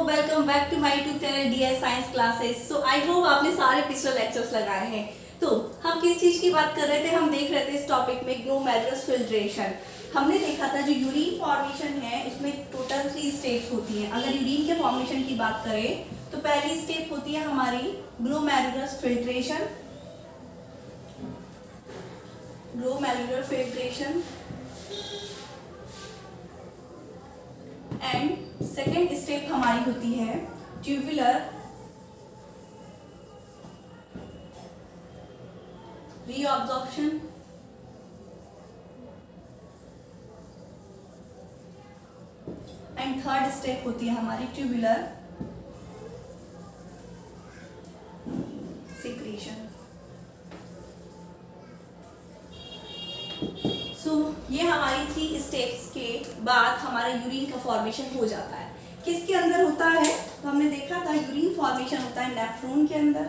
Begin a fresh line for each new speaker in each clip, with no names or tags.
Welcome back to my YouTube channel DS science classes. So I hope आपने सारे पिछले lectures लगाए हैं। तो हम किस चीज की बात कर रहे थे? हम देख रहे थे इस टॉपिक में ग्लोमेरुलस फिल्ट्रेशन। हमने देखा था जो यूरिन फॉर्मेशन है उसमें टोटल 3 स्टेप्स होती हैं। अगर यूरिन के फॉर्मेशन की बात करें तो पहली स्टेप होती है हमारी glomerulus filtration. Glomerular filtration and second step हमारी होती है tubular reabsorption and third step होती है हमारी ट्यूबुलर सिक्रीशन। ये हमारी 3 स्टेप्स के बाद हमारा यूरिन का फॉर्मेशन हो जाता है। किसके अंदर होता है? तो हमने देखा था यूरिन फॉर्मेशन होता है नेफ्रॉन के अंदर,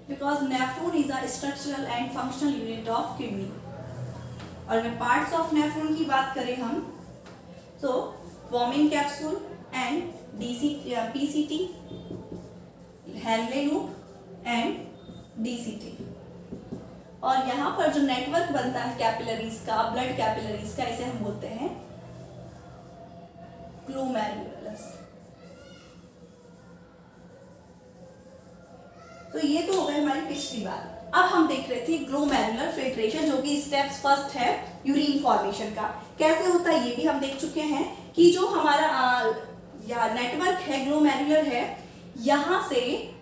because nephron is a structural and functional unit of kidney. और अगर पार्ट्स ऑफ नेफ्रॉन की बात करें हम तो वॉमिंग capsule and PCT, Henle loop and DCT. और यहाँ पर जो नेटवर्क बनता है कैपिलरीज का, ब्लड कैपिलरीज का, इसे हम बोलते हैं ग्लोमेरुलस। तो ये तो हो गई हमारी पिछली बात। अब हम देख रहे थे ग्लोमेरुलर फिल्ट्रेशन, जो कि स्टेप्स फर्स्ट है यूरिन फॉर्मेशन का। कैसे होता है ये भी हम देख चुके हैं कि जो हमारा नेटवर्क है ग्लोमेरुलर है, यहाँ से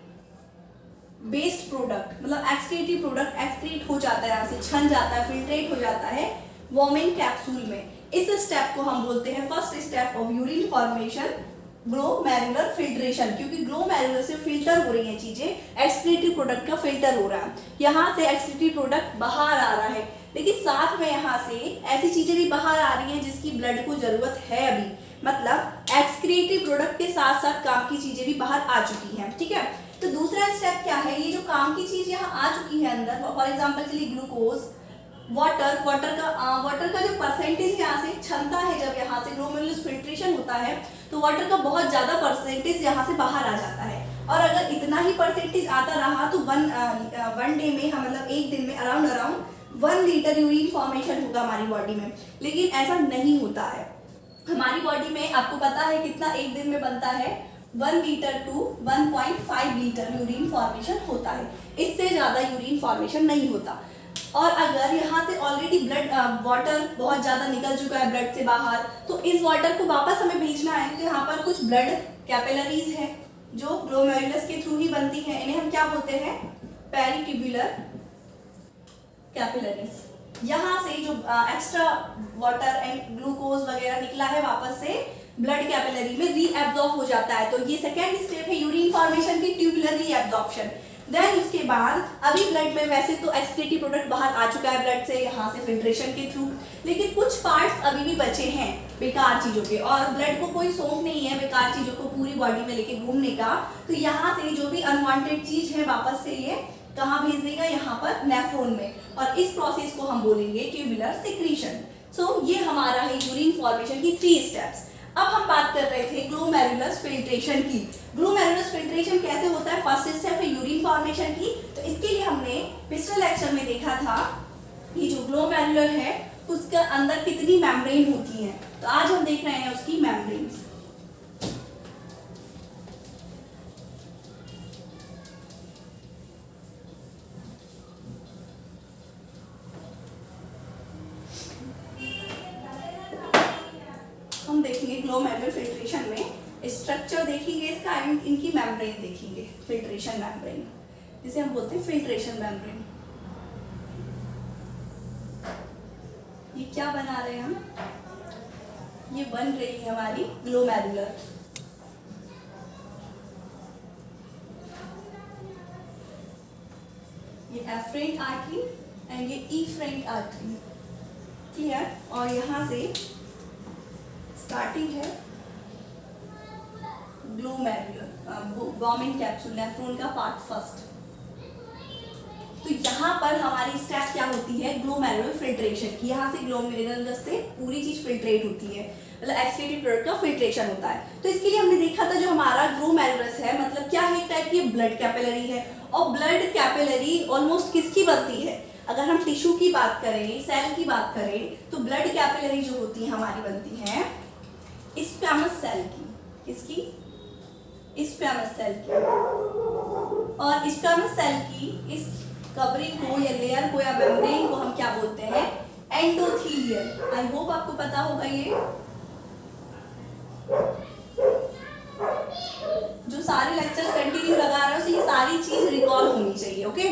वेस्ट प्रोडक्ट मतलब एक्सक्रीटिव प्रोडक्ट एक्सक्रीट हो जाता है, यहाँ से छन जाता है, फिल्ट्रेट हो जाता है वॉमिंग कैप्सूल में। इस स्टेप को हम बोलते हैं first step of urine formation glomerular filtration, क्योंकि ग्लोमेरुलर से फिल्टर हो रही हैं चीजें, एक्सक्रीटिव प्रोडक्ट का फिल्टर हो रहा है। यहाँ से एक्सक्रीटिव प्रोडक्ट बाहर आ रहा है, लेकिन साथ में यहाँ से ऐसी चीजें भी बाहर आ रही हैं जिसकी ब्लड को जरूरत है अभी, मतलब एक्सक्रीटिव प्रोडक्ट के साथ साथ काम की चीजें भी बाहर आ चुकी हैं। ठीक है, तो दूसरा स्टेप क्या है? ये जो काम की चीज यहाँ आ चुकी है अंदर, फॉर एग्जांपल के लिए ग्लूकोज, वाटर का जो परसेंटेज यहाँ से क्षमता है, जब यहाँ से ग्लोमेरुलस फिल्ट्रेशन होता है तो वाटर का बहुत ज्यादा परसेंटेज यहाँ से बाहर आ जाता है। और अगर इतना ही परसेंटेज आता रहा तो वन डे में हम मतलब एक दिन में अराउंड 1 लीटर यूरिन फॉर्मेशन होगा हमारी बॉडी में। लेकिन ऐसा नहीं होता है हमारी बॉडी में। आपको पता है कितना एक दिन में बनता है? 1 litre to 1.5 litre urine formation होता है, इससे ज़्यादा यूरिन फॉर्मेशन नहीं होता। और अगर यहाँ से ऑलरेडी वाटर बहुत ज़्यादा निकल चुका है ब्लड से बाहर, तो इस वाटर को वापस हमें भेजना है, तो यहाँ पर कुछ ब्लड कैपिलरीज है जो ग्लोमेरुलस के थ्रू ही बनती हैं। इन्हें हम क्या बोलते हैं? Peritubular capillaries. यहाँ से जो एक्स्ट्रा वाटर एंड ग्लूकोज वगैरह निकला है वापस से ब्लड कैपिलरी में रीएब्जॉर्ब हो जाता है। तो ये सेकेंड स्टेप है यूरिन फॉर्मेशन की, ट्यूबुलर रीएब्जॉर्प्शन। देन उसके बाद अभी ब्लड में वैसे तो एक्सक्रीटिव प्रोडक्ट बाहर आ चुका है ब्लड से, यहाँ से फिल्ट्रेशन के थ्रू, लेकिन कुछ पार्ट्स अभी भी बचे हैं बेकार चीजों के, और ब्लड को कोई शौक नहीं है बेकार चीजों को पूरी बॉडी में लेके घूमने का। तो यहाँ से जो भी अनवांटेड चीज है वापस से ये कहाँ भेज देगा? यहाँ पर नेफ्रॉन में। और इस प्रोसेस को हम बोलेंगे ट्यूबुलर सिक्रीशन। सो ये हमारा है यूरिन फॉर्मेशन की 3 स्टेप्स। अब हम बात कर रहे थे ग्लोमेरुलस फिल्ट्रेशन की। ग्लोमेरुलस फिल्ट्रेशन कैसे होता है? फर्स्ट स्टेप है यूरिन फॉर्मेशन की। तो इसके लिए हमने पिछले लेक्चर में देखा था कि जो ग्लोमेरुलर है उसके अंदर कितनी मेम्ब्रेन होती हैं। तो आज हम देख रहे हैं उसकी मेम्ब्रेन्स। हम देखेंगे ग्लोमेरुलर फिल्ट्रेशन में स्ट्रक्चर देखेंगे इसका, इनकी मेम्ब्रेन देखेंगे, फिल्ट्रेशन मेम्ब्रेन जिसे हम बोलते हैं फिल्ट्रेशन मेम्ब्रेन। ये क्या बना रहे हैं हम? ये बन रही है हमारी ग्लोमेरुलर। ये एफरेंट आर्टरी एंड ये इफरेंट आर्टरी, क्लियर। और यहाँ से स्टार्टिंग है ग्लोमेरुलर वॉमिंग कैप्सूल, नेफ्रॉन का पार्ट फर्स्ट। तो यहाँ पर हमारी स्टेप क्या होती है? ग्लोमेरुलर फिल्ट्रेशन की। यहाँ से ग्लोमेरुलर से पूरी चीज फिल्ट्रेट होती है, मतलब एक्सक्रीटिव प्रोडक्ट का फिल्ट्रेशन होता है। तो इसके लिए हमने देखा था जो हमारा ग्लोमेरुलस है, मतलब क्या है, एक टाइप की ब्लड कैपिलरी है। और ब्लड कैपिलरी ऑलमोस्ट किसकी बनती है, अगर हम टिश्यू की बात करें, सेल की बात करें, तो ब्लड कैपिलरी जो होती है हमारी बनती है स्क्वैमस सेल की। किसकी? स्क्वैमस सेल की। और स्क्वैमस सेल की इस कवरिंग को या लेयर को या मेम्ब्रेन को हम क्या बोलते हैं, एंडोथीलियल। आई होप आपको पता होगा ये। जो सारे लेक्चर्स कंटिन्यू लगा रहे हो, तो ये सारी चीज रिकॉल होनी चाहिए। ओके,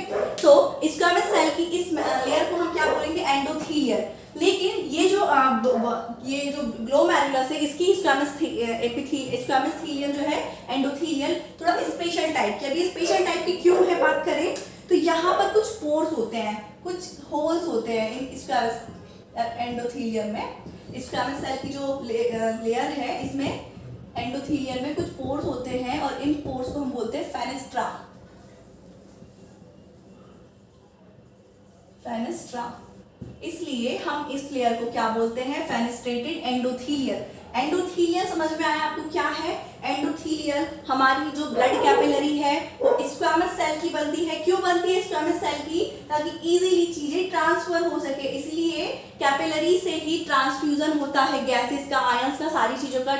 तो स्क्वैमस सेल की इस लेयर को हम क्या बोलेंगे, एंडोथीलियल। लेकिन ये जो ग्लोमेरुलस है, इसकी स्क्वैमस थीलियम जो है, एंडोथीलियल, थोड़ा स्पेशल टाइप की। अभी स्पेशल टाइप की क्यों है बात करें, तो यहाँ पर कुछ पोर्स होते हैं, कुछ होल्स होते हैं इन स्क्वैमस एंडोथीलियम में। स्क्वैमस सेल की जो लेयर है, इसमें एंडोथीलियम में कुछ पोर्स होते हैं, और इन पोर्स को हम बोलते हैं फेनेस्ट्रा। फेनेस्ट्रा, इसलिए हम इस लेयर को क्या बोलते हैं, फेनेस्ट्रेटेड एंडोथीलियल। एंडोथीलियल समझ में आया आपको क्या है? एंडोथीलियल हमारी जो ब्लड कैपिलरी है वो स्क्वैमस सेल की बनती है। क्यों बनती है स्क्वैमस सेल की? ताकि इजीली चीजें ट्रांसफर हो सके, इसलिए कैपिलरी से ही ट्रांसफ्यूजन होता है गैसेस का, आयंस का, सारी चीजों का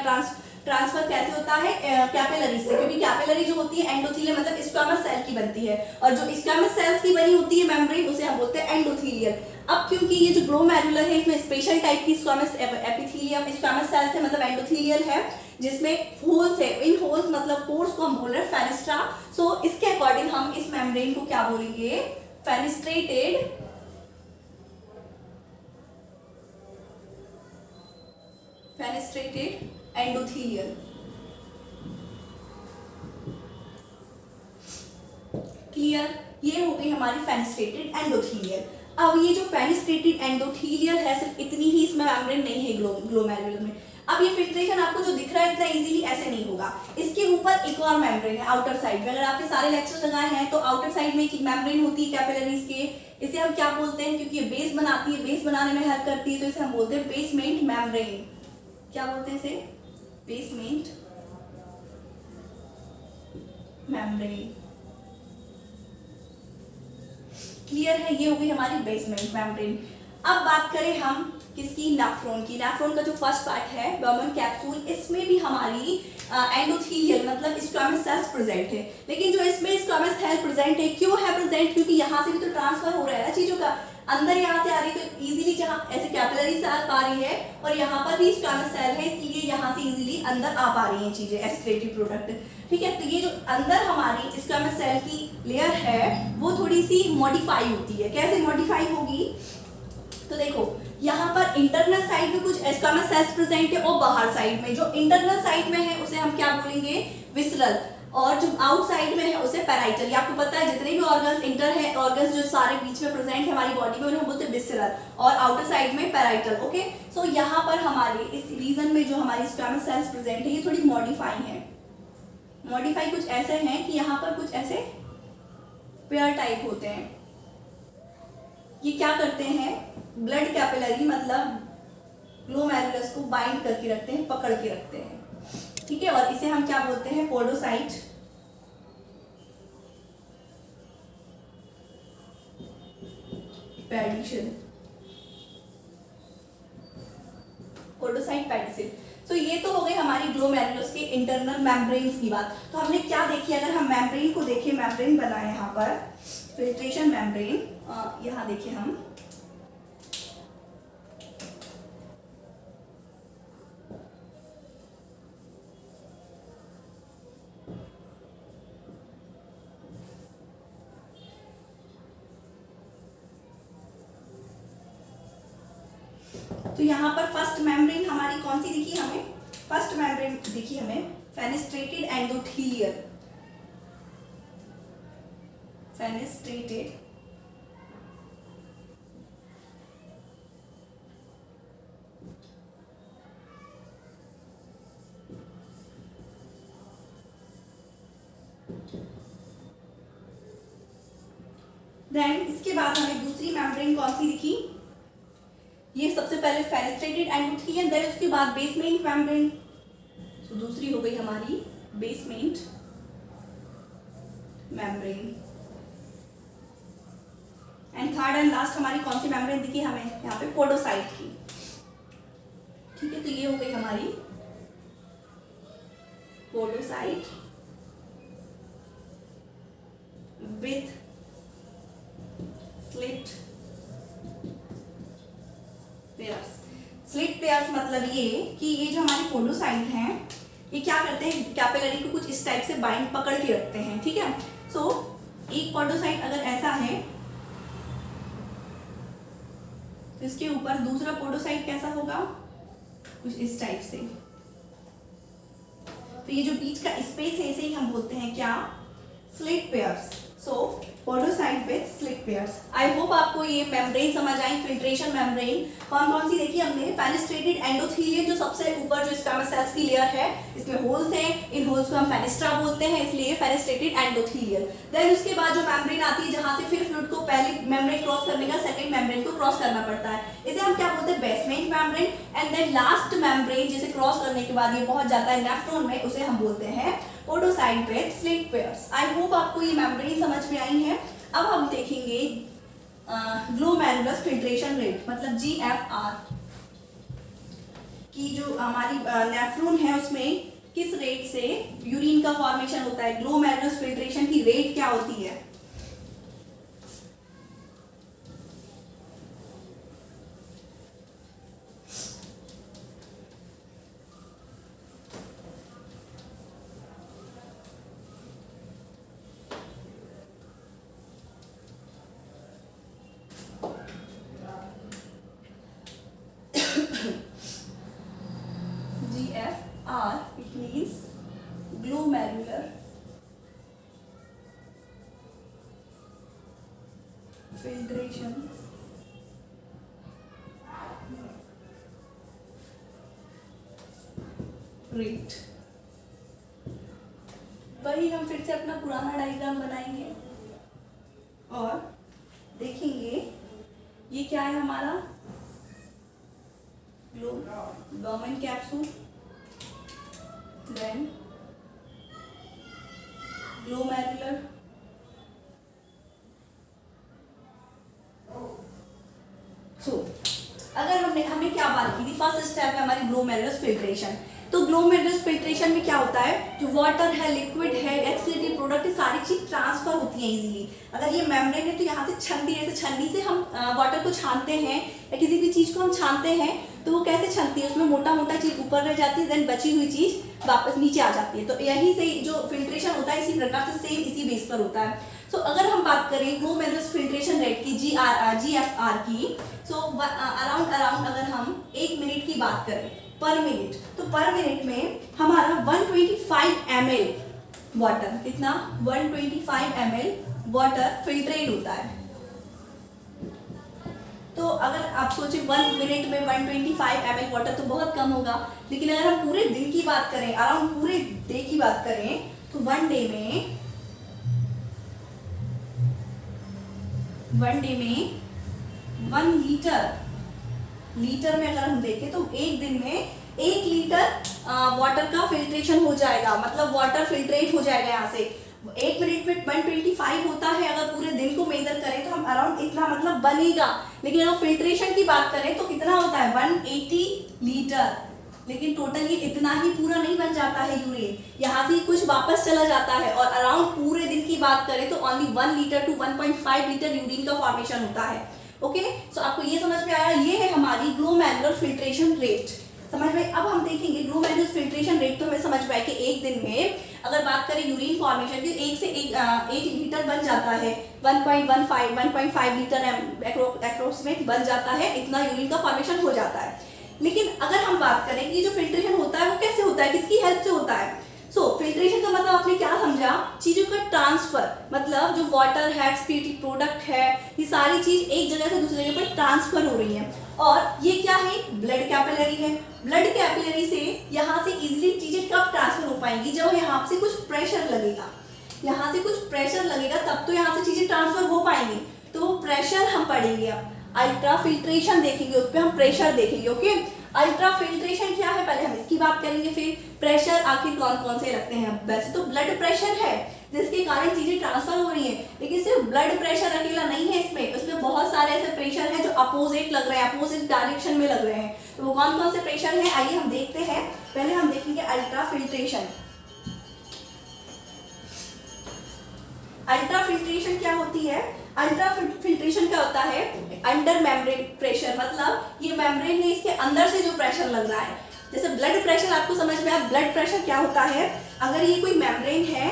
ट्रांसफर कैसे होता है, कैपिलरी से। क्योंकि कैपिलरी जो होती है एंडोथीलियल मतलब स्क्वैमस सेल की बनती है, और जो स्क्वैमस सेल्स की बनी होती है मेम्ब्रेन, उसे हम बोलते हैं एंडोथीलियल। अब क्योंकि ये जो ग्लोमेरुलर है, इसमें स्पेशल टाइप की स्क्वैमस एपिथेलियम स्क्वैमस सेल्स है, मतलब एंडोथीलियल है, जिसमें होल्स है। इन होल्स मतलब पोर्स को हम बोल रहे हैं फेनेस्ट्रा। सो इसके अकॉर्डिंग हम इस मेम्ब्रेन को क्या बोलेंगे, फेनेस्ट्रेटेड एंडोथीलियल। क्लियर? ये हो गई हमारी फेनेस्ट्रेटेड एंडोथीलियल। अब ये जो फेनेस्ट्रेटेड एंडोथीलियल है, सिर्फ इतनी ही इसमें मेम्ब्रेन नहीं है ग्लोमेरुलर में। अब ये फिल्ट्रेशन आपको जो दिख रहा है इतना इजीली ऐसे नहीं होगा। इसके ऊपर एक और मेम्ब्रेन है आउटर साइड में। अगर आपके सारे लेक्चर्स लगाए हैं तो आउटर साइड में एक मेम्ब्रेन होती है कैपिलरीज के, इसे हम क्या बोलते हैं, क्योंकि ये बेस बनाती है, बेस बनाने में हेल्प करती है, तो इसे हम बोलते हैं बेसमेंट मेम्ब्रेन। क्या बोलते हैं इसे? Basement membrane. क्लियर है? ये हो गई हमारी बेसमेंट मेम्ब्रेन। अब बात करें हम किसकी, नेफ्रॉन की। नेफ्रॉन का जो फर्स्ट पार्ट है बर्मन कैप्सूल, इसमें भी हमारी एंडोथीलियल मतलब स्क्वैमस सेल्स प्रेजेंट है। लेकिन जो इसमें स्क्वैमस सेल प्रेजेंट है, क्यों है प्रेजेंट? क्योंकि यहाँ से भी तो ट्रांसफर हो रहा है ना चीजों का, अंदर यहाँ से आ रही है, तो इजीली जहाँ ऐसे कैपिलरी से आ पा रही है, और यहाँ पर भी स्क्वैमस सेल है, इसलिए यहाँ से इजीली अंदर आ पा रही हैं चीजें, एक्सक्रीटरी प्रोडक्ट। ठीक है, तो ये जो अंदर हमारी स्क्वैमस सेल की लेयर है वो थोड़ी सी मॉडिफाई होती है। कैसे मॉडिफाई होगी? तो देखो, यहाँ पर इंटरनल साइड में कुछ स्क्वैमस सेल्स प्रेजेंट है, और बाहर साइड में जो इंटरनल साइड में है उसे हम क्या बोलेंगे, विसरल, और जो आउटसाइड में है उसे पैराइटल। ये आपको पता है जितने भी ऑर्गन्स इंटर है, ऑर्गन्स जो सारे बीच में प्रेजेंट है हमारी बॉडी में, उन्हें हम बोलते हैं विसरल, और आउटर साइड में पैराइटल। ओके, सो यहाँ पर हमारे इस रीजन में जो हमारी स्क्वैमस सेल्स प्रेजेंट है ये थोड़ी मॉडिफाई है। मॉडिफाई कुछ ऐसे हैं कि यहाँ पर कुछ ऐसे पेयर टाइप होते हैं। ये क्या करते हैं, ब्लड कैपिलरी मतलब ग्लोमेरुलस को बाइंड करके रखते हैं, पकड़ के रखते हैं। ठीक है, और इसे हम क्या बोलते हैं, पोडोसाइट। पैडिशन, पोडोसाइट पैडिशन। तो ये तो हो गई हमारी ग्लोमेरुलस के इंटरनल मेम्ब्रेन्स की बात। तो हमने क्या देखी, अगर हम मेम्ब्रेन को देखें, मेम्ब्रेन बनाए यहाँ पर फिल्ट्रेशन मेम्ब्रेन, यहाँ देखिए हम तो यहाँ पर फर्स्ट मेम्ब्रेन हमारी कौन सी दिखी हमें, फर्स्ट मेम्ब्रेन दिखी हमें फेनेस्ट्रेटेड एंडोथीलियल। फेनेस्ट्रेटेड देन इसके बाद हमें दूसरी मेम्ब्रेन कौन सी दिखी, ये सबसे पहले फेनेस्ट्रेटेड एंडोथीलियल, देन उसके बाद बेसमेंट मेम्ब्रेन। तो दूसरी हो गई हमारी basement membrane. And third and last हमारी कौन सी मेम्ब्रेन दिखी हमें यहाँ पे, पोडोसाइट की। ठीक है, तो ये हो गई हमारी podocyte with slit pairs. Slit pairs मतलब ये कि ये जो हमारी पोडोसाइट हैं ये क्या करते हैं, कैपिलरी को कुछ इस टाइप से बाइंड पकड़ के रखते हैं। ठीक है, सो एक पोडोसाइट अगर ऐसा है तो इसके ऊपर दूसरा पोडोसाइट कैसा होगा, कुछ इस टाइप से। तो ये जो बीच का स्पेस है इसे ही हम बोलते हैं क्या, slit pairs. So podocyte with slit pairs. I hope आपको ये मेम्ब्रेन समझ आई, फिल्ट्रेशन मेम्ब्रेन कौन कौन सी देखी हमने। फेनेस्ट्रेटेड एंडोथेलियम जो सबसे ऊपर जो स्क्वैमस सेल्स की लेयर है, इसमें होल्स हैं, इन होल्स को हम फेनेस्ट्रा बोलते हैं, इसलिए फेनेस्ट्रेटेड एंडोथेलियम। देन उसके बाद जो मेम्ब्रेन आती है जहां से फिर फ्लूइड को पहले मेम्ब्रेन क्रॉस करने का सेकंड मेम्ब्रेन को क्रॉस करना पड़ता है, इसे हम क्या बोलते हैं, basement membrane. And then last membrane जिसे क्रॉस करने के बाद ये पहुंच जाता है नेफ्रॉन में, उसे हम बोलते हैं podocyte with slit pairs. I hope आपको ये मेम्ब्रेन समझ में आई है। अब हम देखेंगे ग्लोमेरुलस फिल्ट्रेशन रेट मतलब GFR की जो हमारी नेफ्रॉन है उसमें किस रेट से यूरिन का फॉर्मेशन होता है, ग्लोमेरुलस फिल्ट्रेशन की रेट क्या होती है। GFR, it means glomerular filtration rate। वही हम फिर से अपना पुराना डायग्राम बनाएंगे और देखेंगे ये क्या है हमारा, Bowman capsule, then glomerular, so अगर हमने क्या बात की थी, फर्स्ट स्टेप है हमारी ग्लोमेरुलस फिल्ट्रेशन। तो ग्लोमेरुलस फिल्ट्रेशन में क्या होता है, जो वाटर है, लिक्विड है, एक्सक्रीटिव प्रोडक्ट है, सारी चीज ट्रांसफर होती है इजीली। अगर ये मेम्ब्रेन है तो यहाँ से छन्नी है, जैसे छन्नी से हम वाटर को छानते हैं या किसी भी चीज को हम छानते हैं तो वो कैसे छनती है, उसमें मोटा मोटा चीज ऊपर रह जाती है, देन बची हुई चीज वापस नीचे आ जाती है। तो यही से जो फिल्ट्रेशन होता है इसी प्रकार से सेम इसी बेस पर होता है। सो अगर हम बात करें ग्लोमेरुलस फिल्ट्रेशन रेट की GFR की, सो अराउंड अगर हम 1 मिनट की बात करें पर मिनट, तो पर मिनट में हमारा 125 ml वाटर, कितना 125 ml वाटर फिल्ट्रेट होता है। तो अगर आप सोचे 1 मिनट में 125 ml वाटर तो बहुत कम होगा, लेकिन अगर हम पूरे दिन की बात करें, अराउंड पूरे डे की बात करें, तो वन डे में 1 लीटर में अगर हम देखें तो एक दिन में 1 लीटर वाटर का फिल्ट्रेशन हो जाएगा, मतलब वाटर फिल्ट्रेट हो जाएगा। यहाँ से 1 मिनट में 125 होता है, अगर पूरे दिन को मेजर करें तो हम अराउंड इतना मतलब बनेगा। लेकिन अगर फिल्ट्रेशन की बात करें तो कितना होता है 180 लीटर, लेकिन टोटल ये इतना ही पूरा नहीं बन जाता है यूरिन, यहाँ से कुछ वापस चला जाता है। और अराउंड पूरे दिन की बात करें तो only 1 litre to 1.5 litre urine का फॉर्मेशन होता है। ओके, सो आपको ये समझ में आया, ये है हमारी ग्लोमेरुलर फिल्ट्रेशन रेट। समझ में, अब हम देखेंगे ग्लोमेरुलर फिल्ट्रेशन रेट तो हमें समझ में आया कि एक दिन में अगर बात करें यूरिन फॉर्मेशन की, 1 लीटर बन जाता है, 1.5 लीटर अप्रोक्सीमेट बन जाता है, इतना यूरिन का फॉर्मेशन हो जाता है। लेकिन अगर हम बात करें कि जो फिल्ट्रेशन होता है वो कैसे होता है, किसकी हेल्प से होता है। फिल्ट्रेशन का मतलब आपने क्या समझा, चीजों का ट्रांसफर, मतलब जो वाटर है, एक्सक्रीटिव प्रोडक्ट है, ये सारी चीज एक जगह से दूसरी जगह पर ट्रांसफर हो रही है। और ये क्या है, ब्लड कैपिलरी है। ब्लड कैपिलरी से यहाँ से इजीली चीजें कब ट्रांसफर हो पाएंगी, जब यहाँ से कुछ प्रेशर लगेगा, यहाँ से कुछ प्रेशर लगेगा तब तो यहाँ से चीजें ट्रांसफर हो पाएंगी। तो वो प्रेशर हम पढ़ेंगे, अब अल्ट्रा फिल्ट्रेशन देखेंगे, उस पर हम प्रेशर देखेंगे। ओके, अल्ट्रा फिल्ट्रेशन क्या है, पहले हम इसकी बात करेंगे, फिर प्रेशर आखिर कौन कौन से लगते हैं। वैसे तो ब्लड प्रेशर है जिसके कारण चीजें ट्रांसफर हो रही हैं, लेकिन सिर्फ ब्लड प्रेशर अकेला नहीं है इसमें बहुत सारे ऐसे प्रेशर हैं जो अपोजिट लग रहे हैं, अपोजिट डायरेक्शन में लग रहे हैं। तो वो कौन कौन से प्रेशर हैं आइए हम देखते हैं। पहले हम देखेंगे अल्ट्रा फिल्ट्रेशन। अल्ट्रा फिल्ट्रेशन क्या होती है? अल्ट्रा फिल्ट्रेशन क्या होता है? अंडर मेम्ब्रेन प्रेशर, मतलब ये मेम्ब्रेन है, इसके अंदर से जो प्रेशर लग रहा है। जैसे ब्लड प्रेशर आपको समझ में आया, ब्लड प्रेशर क्या होता है, अगर ये कोई मेम्ब्रेन है,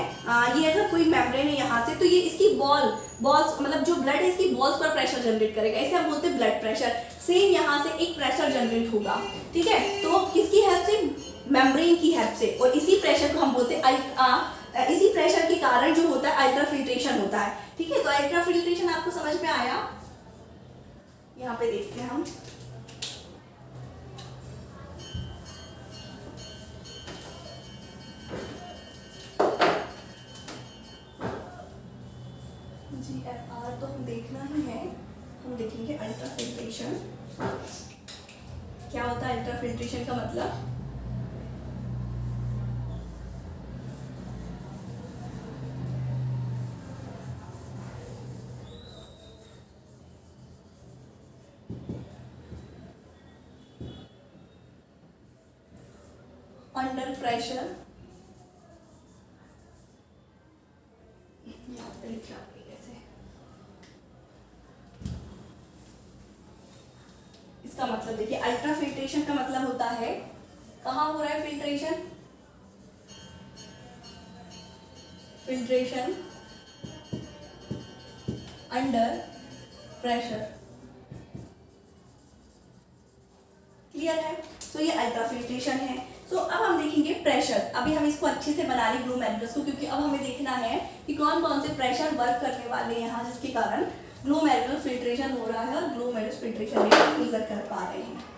ये अगर कोई मेम्ब्रेन है यहाँ से, तो ये इसकी बॉल्स मतलब जो ब्लड है इसकी बॉल्स पर प्रेशर जनरेट करेगा, इसे हम बोलते हैं ब्लड प्रेशर। सेम यहाँ से एक प्रेशर जनरेट होगा, ठीक है, तो किसकी हेल्प से? मेम्ब्रेन की हेल्प से। और इसी प्रेशर को हम बोलते हैं इसी प्रेशर के कारण जो होता है अल्ट्रा फिल्ट्रेशन होता है, ठीक है। तो अल्ट्रा फिल्ट्रेशन आपको समझ में आया? यहाँ पे देखते हैं हम। GFR तो हम देखना ही है, हम देखेंगे अल्ट्रा फिल्ट्रेशन क्या होता है। अल्ट्रा फिल्ट्रेशन का मतलब अंडर प्रेशर, इसका मतलब देखिए अल्ट्रा फिल्ट्रेशन का मतलब होता है कहाँ हो रहा है filtration? Filtration under pressure, clear है? तो ये अल्ट्रा फिल्ट्रेशन है। तो अब हम देखेंगे प्रेशर। अभी हम इसको अच्छे से बना लें ग्लोमेरुलस को, क्योंकि अब हमें देखना है कि कौन कौन से प्रेशर वर्क करने वाले हैं यहाँ, जिसके कारण ग्लोमेरुलर फिल्ट्रेशन हो रहा है और ग्लोमेरुलस फिल्ट्रेशन में हम मेजर कर पा रहे हैं।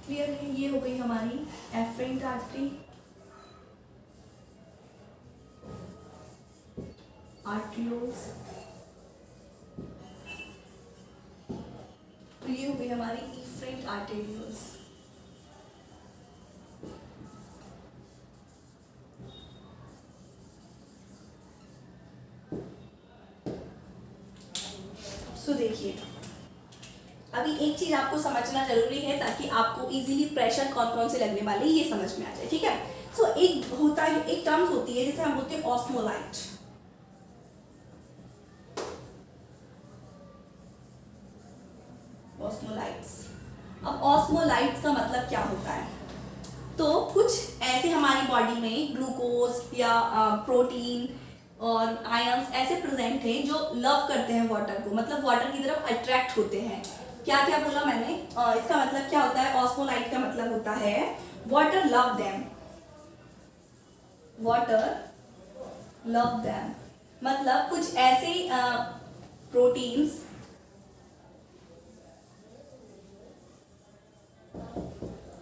क्लियर है? ये हो गई हमारी एफरेंट आर्टरी, आर्टरियोल्स, तो ये हो गई हमारी इफरेंट आर्टेरियोल्स। सो देखिए अभी एक चीज आपको समझना जरूरी है ताकि आपको इजीली प्रेशर कौन कौन से लगने वाले ये समझ में आ जाए, ठीक है। सो एक होता है, एक टर्म्स होती है जिसे हम बोलते हैं ऑस्मोलाइट। ऑस्मोलाइट्स, अब ऑस्मोलाइट्स का मतलब क्या होता है? तो कुछ ऐसे हमारी बॉडी में ग्लूकोज या प्रोटीन और आयंस ऐसे प्रेजेंट हैं जो लव करते हैं वाटर को, मतलब वाटर की तरफ अट्रैक्ट होते हैं। क्या क्या बोला मैंने? इसका मतलब क्या होता है? ऑस्मोलाइट का मतलब होता है water love them, water love them, मतलब कुछ ऐसे proteins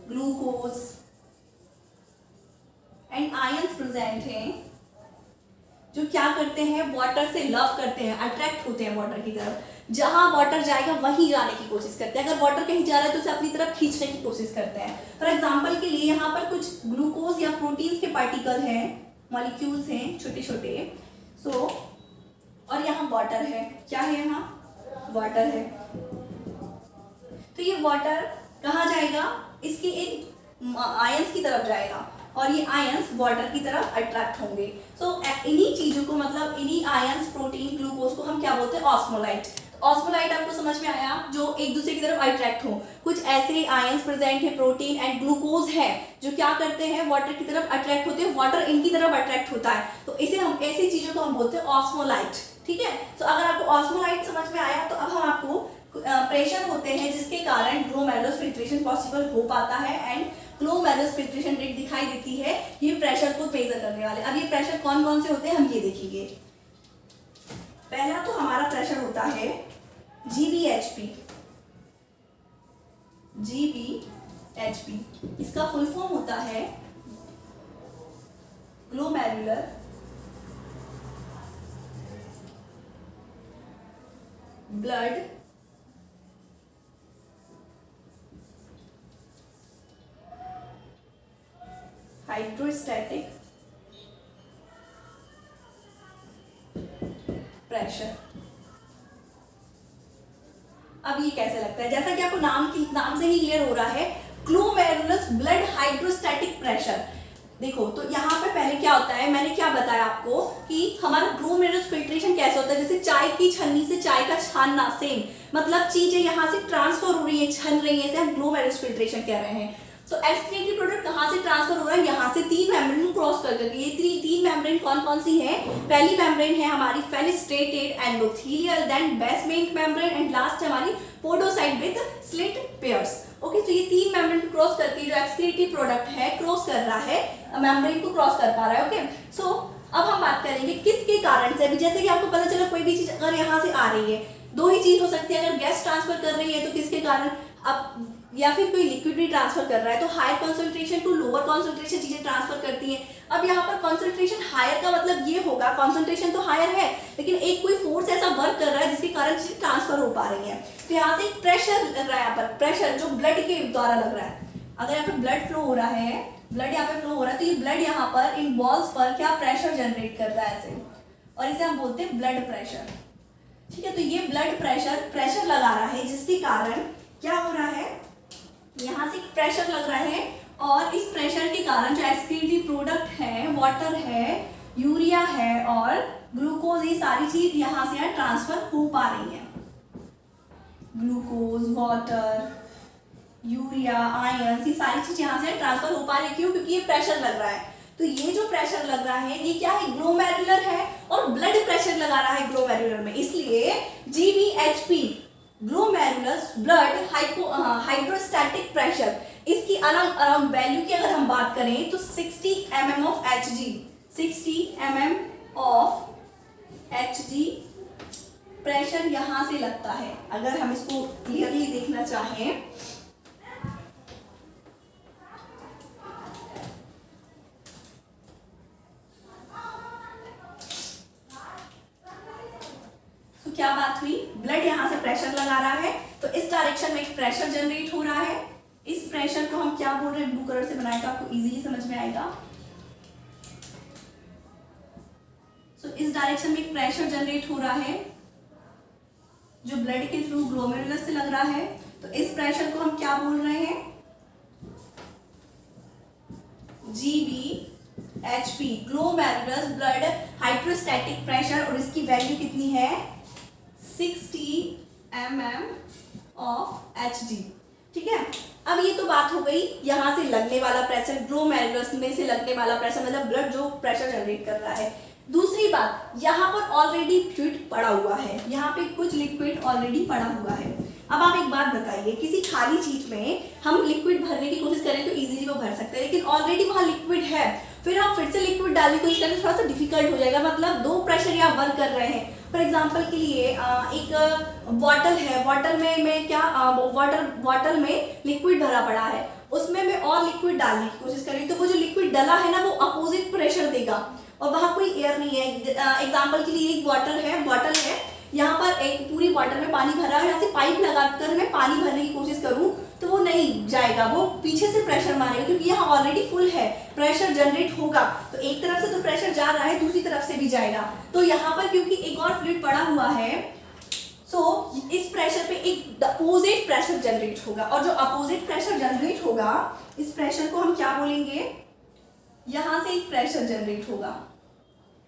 glucose and ions present हैं जो क्या करते हैं? वाटर से लव करते हैं, अट्रैक्ट होते हैं वाटर की तरफ। जहां वाटर जाएगा वहीं जाने की कोशिश करते हैं। अगर वाटर कहीं जा रहा है तो उसे अपनी तरफ खींचने की कोशिश करते हैं। फॉर एग्जांपल के लिए यहाँ पर कुछ ग्लूकोज या प्रोटीन्स के पार्टिकल हैं, मॉलिक्यूल्स हैं छोटे छोटे। सो और यहाँ वाटर है, क्या है? यहाँ वाटर है। तो ये वाटर कहाँ जाएगा? इसके इन आयंस की तरफ जाएगा और ये आयंस वाटर की तरफ अट्रैक्ट होंगे। सो इन्हीं चीजों को, मतलब इन्हीं आयंस, प्रोटीन, ग्लूकोज को हम क्या बोलते हैं? ऑस्मोलाइट। ऑस्मोलाइट आपको समझ में आया? जो एक दूसरे की तरफ अट्रैक्ट हो। कुछ ऐसे आयंस प्रेजेंट है, प्रोटीन एंड ग्लूकोज है जो क्या करते हैं? वाटर की तरफ अट्रैक्ट होते हैं, वाटर इनकी तरफ अट्रैक्ट होता है। तो इसे हम, ऐसी चीजों को हम बोलते हैं ऑस्मोलाइट, ठीक है। तो अगर आपको ऑस्मोलाइट समझ में आया तो अब हम आपको प्रेशर होते हैं जिसके कारण ग्लोमेरुलस फिल्ट्रेशन पॉसिबल हो पाता है एंड ग्लोमेरुलस फिल्ट्रेशन रेट दिखाई देती है, ये प्रेशर को मेजर करने वाले। अब ये प्रेशर कौन कौन से होते हैं हम ये देखेंगे। पहला तो हमारा प्रेशर होता है GBHP। GBHP इसका फुल फॉर्म होता है ग्लोमेरुलर ब्लड हाइड्रोस्टैटिक प्रेशर। अब ये कैसे लगता है, जैसा कि आपको नाम से ही क्लियर हो रहा है, ग्लोमेरुलस ब्लड हाइड्रोस्टैटिक प्रेशर। देखो तो यहाँ पे पहले क्या होता है, मैंने क्या बताया आपको कि हमारा ग्लोमेरुलस फिल्ट्रेशन कैसे होता है, जैसे चाय की छन्नी से चाय का छानना, सेम मतलब चीजें यहाँ से ट्रांसफर हो रही है, छन रही है, इसे हम ग्लोमेरुलस फिल्ट्रेशन कह रहे हैं। तो एक्सक्रीटरी प्रोडक्ट कहाँ से ट्रांसफर हो रहा है, यहाँ से तीन मेम्ब्रेन को क्रॉस कर करके। ये तीन मेम्ब्रेन कौन कौन सी है, पहली मेम्ब्रेन है हमारी fenestrated endothelial, then basement membrane and last हमारी podocyte with slit pores. Okay, तो ये तीन मेम्ब्रेन को क्रॉस करके जो एक्सक्रीटरी प्रोडक्ट है क्रॉस कर रहा है, मेम्ब्रेन को क्रॉस कर पा रहा है। ओके, सो अब हम बात करेंगे किसके कारण से। अभी जैसे कि आपको पता चला कोई भी चीज अगर यहाँ से आ रही है, दो ही चीज हो सकती है, अगर गैस ट्रांसफर कर रही है तो किसके कारण, अब या फिर कोई लिक्विड भी ट्रांसफर कर रहा है तो higher concentration to lower concentration चीजें ट्रांसफर करती हैं। अब यहाँ पर कॉन्सेंट्रेशन हायर का मतलब ये होगा, कॉन्सेंट्रेशन तो हायर है लेकिन एक कोई फोर्स ऐसा वर्क कर रहा है जिसके कारण चीजें ट्रांसफर हो पा रही है। तो यहाँ से एक प्रेशर लग रहा है, यहाँ पर प्रेशर जो ब्लड के द्वारा लग रहा है। अगर यहाँ पे ब्लड फ्लो हो रहा है, ब्लड यहाँ पे फ्लो हो रहा है, तो ये ब्लड यहाँ पर इन बॉल्स पर क्या प्रेशर जनरेट कर रहा है ऐसे, और इसे हम बोलते हैं ब्लड प्रेशर। ठीक है, तो ये ब्लड प्रेशर लगा रहा है जिसके कारण क्या हो रहा है, यहाँ से प्रेशर लग रहा है और इस प्रेशर के कारण जो एक्सक्रीटरी प्रोडक्ट है, वाटर है, यूरिया है और ग्लूकोज, ये सारी चीज यहाँ से यहाँ ट्रांसफर हो पा रही है। ग्लूकोज, वाटर, यूरिया, आयन, ये सारी चीज यहाँ से ट्रांसफर हो पा रही है। क्यों? क्योंकि ये प्रेशर लग रहा है। तो ये जो प्रेशर लग रहा है ये क्या है, ग्लोमेरुलर है और ब्लड प्रेशर लगा रहा है ग्लोमेरुलर में, इसलिए GBHP glomerulus blood hydrostatic pressure, इसकी अराउंड वैल्यू की अगर हम बात करें तो 60 mm of Hg, 60 mm of Hg pressure यहां से लगता है। अगर हम इसको क्लियरली देखना चाहें तो क्या बात हुई, ब्लड यहां से प्रेशर लगा रहा है तो इस डायरेक्शन में एक प्रेशर जनरेट हो रहा है। इस प्रेशर को हम क्या बोल रहे हैं, ब्लू कलर से बनाया तो आपको इजीली समझ में आएगा। सो इस डायरेक्शन में एक प्रेशर जनरेट हो रहा है जो ब्लड के थ्रू ग्लोमेरुलस से लग रहा है। तो इस प्रेशर को हम क्या बोल रहे हैं, GBHP glomerulus blood hydrostatic pressure, और इसकी वैल्यू कितनी है, 60 mm ऑफ Hg। ठीक है, अब ये तो बात हो गई यहाँ से लगने वाला प्रेशर, ग्लोमेरुलस में से लगने वाला प्रेशर, मतलब ब्लड जो प्रेशर जनरेट कर रहा है। दूसरी बात, यहाँ पर ऑलरेडी लिक्विड पड़ा हुआ है, यहाँ पे कुछ लिक्विड ऑलरेडी पड़ा हुआ है। अब आप एक बात बताइए, किसी खाली चीज में हम लिक्विड भरने की कोशिश करें तो इजीली वो भर सकते हैं, लेकिन ऑलरेडी वहाँ लिक्विड है, फिर हम फिर से लिक्विड डालने की कोशिश करें थोड़ा सा डिफिकल्ट हो जाएगा, मतलब दो प्रेशर यहाँ वर्क कर रहे हैं। फॉर एग्जाम्पल के लिए एक बॉटल है, बॉटल में लिक्विड भरा पड़ा है, उसमें मैं और लिक्विड डालने की कोशिश कर रही हूँ तो वो जो लिक्विड डला है ना वो अपोजिट प्रेशर देगा और वहाँ कोई एयर नहीं है। एग्जाम्पल के लिए एक बॉटल है, यहाँ पर एक पूरी बॉटल में पानी भरा है, यहाँ से पाइप लगाकर मैं पानी भरने की कोशिश करूँ तो वो नहीं जाएगा, वो पीछे से प्रेशर मारेगा क्योंकि यहाँ ऑलरेडी फुल है, प्रेशर जनरेट होगा तो एक तरफ से तो प्रेशर जा रहा है, दूसरी तरफ से भी जाएगा। तो यहाँ पर क्योंकि एक और फ्लूइड पड़ा हुआ है सो इस प्रेशर पे एक अपोजिट प्रेशर जनरेट होगा, और जो अपोजिट प्रेशर जनरेट होगा इस प्रेशर को हम क्या बोलेंगे, यहाँ से एक प्रेशर जनरेट होगा,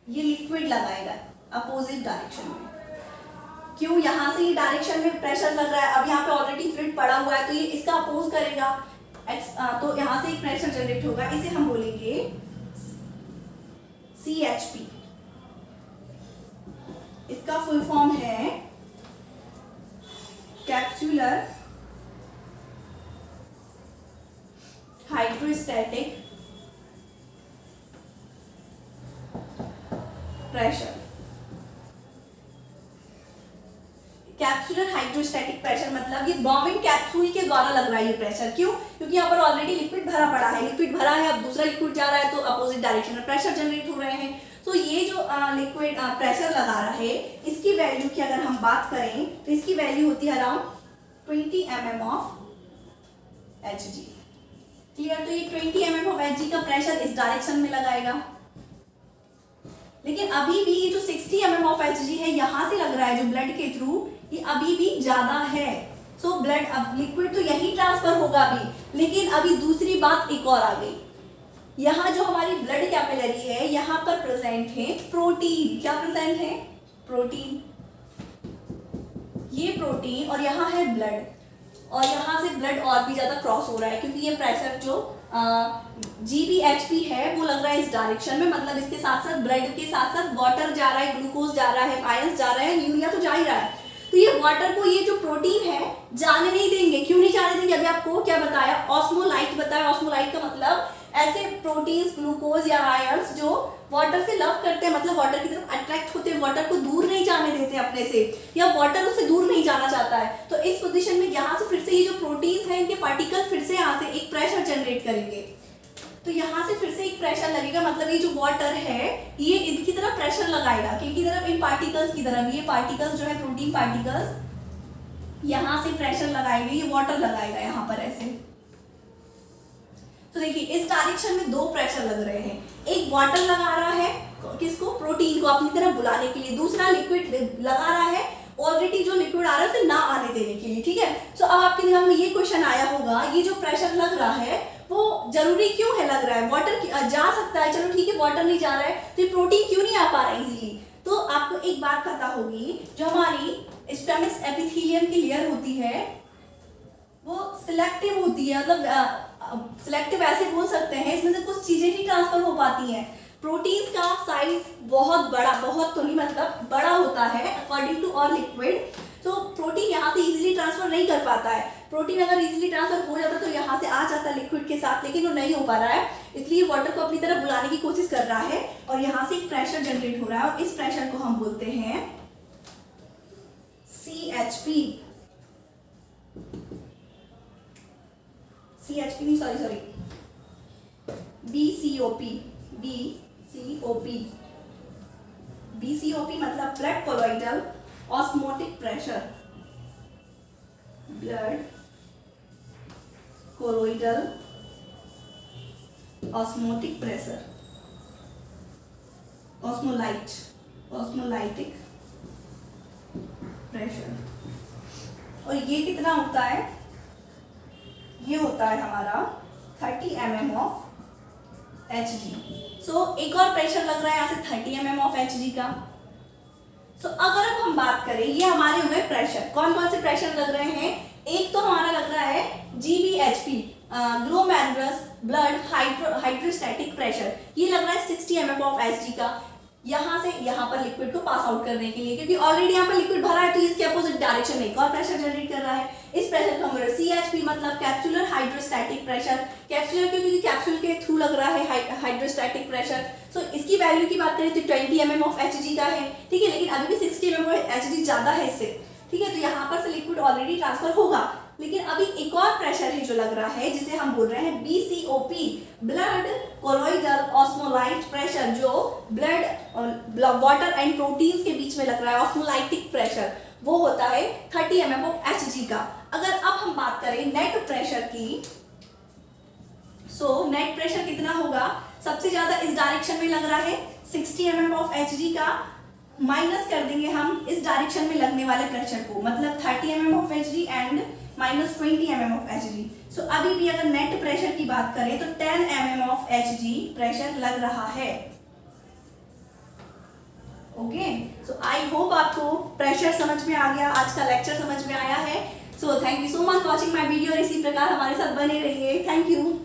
ये लिक्विड लगाएगा अपोजिट डायरेक्शन में। क्यों, यहाँ से ये डायरेक्शन में प्रेशर लग रहा है, अब यहाँ पे ऑलरेडी फ्लूइड पड़ा हुआ है तो ये इसका अपोज करेगा, तो यहाँ से एक प्रेशर जनरेट होगा, इसे हम बोलेंगे CHP। इसका फुल फॉर्म है capsular hydro hydrostatic pressure. Capsular hydrostatic pressure मतलब ये बॉम्बिंग कैप्सूल के द्वारा लग रहा है ये प्रेशर। क्यों? क्योंकि यहाँ पर ऑलरेडी लिक्विड भरा पड़ा है, लिक्विड भरा है, अब दूसरा लिक्विड जा रहा है तो अपोजिट डायरेक्शन में प्रेशर जनरेट हो रहे हैं। तो ये जो लिक्विड प्रेशर लगा रहा है, इसकी वैल्यू की अगर हम बात करें तो इसकी वैल्यू होती है around 20 mm of Hg। Clear? तो ये 20 mm ऑफ Hg का प्रेशर इस डायरेक्शन में लगाएगा, लेकिन अभी भी ये जो 60 mm ऑफ Hg है यहां से लग रहा है जो ब्लड के थ्रू, ये अभी भी ज्यादा है। सो ब्लड, अब लिक्विड तो यही ट्रांसफर होगा अभी, लेकिन अभी दूसरी बात एक और आ गई। यहाँ जो हमारी ब्लड कैपिलरी है यहाँ पर प्रेजेंट है प्रोटीन। क्या प्रेजेंट है? प्रोटीन। ये प्रोटीन और यहाँ है ब्लड, और यहाँ से ब्लड और भी ज्यादा क्रॉस हो रहा है क्योंकि ये प्रेशर जो GBHP है वो लग रहा है इस डायरेक्शन में, मतलब इसके साथ साथ ब्लड के साथ साथ वाटर जा रहा है, ग्लूकोज जा रहा है, आयंस जा रहा है, यूरिया तो जा ही रहा है। तो ये वाटर को, ये जो प्रोटीन है जाने नहीं देंगे। क्यों नहीं जाने देंगे? अभी आपको क्या बताया? ऑस्मोलाइट बताया। ऑस्मोलाइट का मतलब ऐसे प्रोटीन्स, ग्लूकोज या आयंस जो वाटर से लव करते हैं, मतलब वाटर की तरफ अट्रैक्ट होते हैं, वाटर को दूर नहीं जाने देते अपने से, या वाटर उससे दूर नहीं जाना चाहता है। तो इस पोजीशन में यहाँ से फिर से ये जो प्रोटीन्स हैं इनके पार्टिकल फिर से यहाँ से एक प्रेशर जनरेट करेंगे। तो यहाँ से फिर से एक प्रेशर लगेगा, मतलब ये जो वाटर है ये इनकी तरफ प्रेशर लगाएगा। किनकी तरफ? इन पार्टिकल्स की तरफ। ये पार्टिकल्स जो है प्रोटीन पार्टिकल्स यहाँ से प्रेशर लगाएंगे, ये वाटर लगाएगा यहाँ पर ऐसे। तो देखिए इस डायरेक्शन में दो प्रेशर लग रहे हैं, एक वाटर लगा रहा है किसको? प्रोटीन को अपनी तरफ बुलाने के लिए, दूसरा लिक्विड लगा रहा है ऑलरेडी जो लिक्विड आ रहा है उसे ना आने देने के लिए। ठीक है? तो अब आपके दिमाग में ये क्वेश्चन आया होगा, ये जो प्रेशर लग रहा है वो जरूरी क्यों है लग रहा है? वाटर जा सकता है, चलो ठीक है, वाटर नहीं जा रहा है तो ये प्रोटीन क्यों नहीं आ पा रहा है इजीली? तो आपको एक बात पता होगी, जो हमारी स्क्वेमस एपिथेलियम की लेयर होती है वो सिलेक्टिव होती है, मतलब सिलेक्टिव ऐसे बोल सकते हैं, इसमें से कुछ चीजें ही ट्रांसफर हो पाती हैं। प्रोटीन्स का साइज बहुत बड़ा, बहुत तो नहीं मतलब बड़ा होता है अकॉर्डिंग टू ऑल लिक्विड। तो प्रोटीन यहाँ से इजीली ट्रांसफर नहीं कर पाता है। प्रोटीन अगर इजीली ट्रांसफर हो जाता तो यहाँ से आ जाता लिक्विड के साथ, लेकिन वो नहीं हो पा रहा है, इसलिए वाटर को अपनी तरफ बुलाने की कोशिश कर रहा है और यहाँ से एक प्रेशर जनरेट हो रहा है और इस प्रेशर को हम बोलते हैं CHP। CHP नहीं, सॉरी BCOP मतलब blood colloidal osmotic pressure. Blood colloidal osmotic pressure, osmolytic pressure. और ये कितना होता है? ये होता है हमारा 30 mm ऑफ Hg। सो एक और प्रेशर लग रहा है यहाँ से 30 mm ऑफ Hg का। सो अगर अब हम बात करें, ये हमारे हुए प्रेशर, कौन कौन से प्रेशर लग रहे हैं? एक तो हमारा लग रहा है GBHP, glomerulus blood hydrostatic pressure, ये लग रहा है 60 mm ऑफ Hg का, यहाँ से यहाँ पर लिक्विड को पास आउट करने के लिए, क्योंकि ऑलरेडी यहाँ पर लिक्विड भरा है तो इसके अपोजिट डायरेक्शन में एक और प्रेशर जनरेट कर रहा है। इस प्रेशर को हम CHP मतलब कैप्सुलर हाइड्रोस्टैटिक प्रेशर। कैप्सुलर क्योंकि कैप्सूल के थ्रू लग रहा है हाइड्रोस्टैटिक प्रेशर। सो इसकी वैल्यू की बात करें तो 20 mm ऑफ Hg का है, ठीक है, लेकिन अभी भी 60 mm ऑफ Hg ज्यादा है इससे, ठीक है। तो यहाँ पर से लिक्विड ऑलरेडी ट्रांसफर होगा, लेकिन अभी एक और प्रेशर है जो लग रहा है जिसे हम बोल रहे हैं BCOP, blood colloidal osmolyte pressure, जो ब्लड वाटर एंड प्रोटीन्स के बीच में लग रहा है, ऑस्मोलाइटिक प्रेशर, वो होता है 30 mm ऑफ Hg का। अगर अब हम बात करें नेट प्रेशर की, सो नेट प्रेशर कितना होगा? सबसे ज्यादा इस डायरेक्शन में लग रहा है 60 mm ऑफ Hg का, माइनस कर देंगे हम इस डायरेक्शन में लगने वाले प्रेशर को, मतलब 30 mm of Hg and minus 20 mm of Hg। सो अभी भी अगर नेट प्रेशर की बात करें तो 10 mm ऑफ Hg प्रेशर लग रहा है। ओके, सो आई होप आपको प्रेशर समझ में आ गया, आज का लेक्चर समझ में आया है। So thank you so much watching my video, और इसी प्रकार हमारे साथ बने रहिए। Thank you.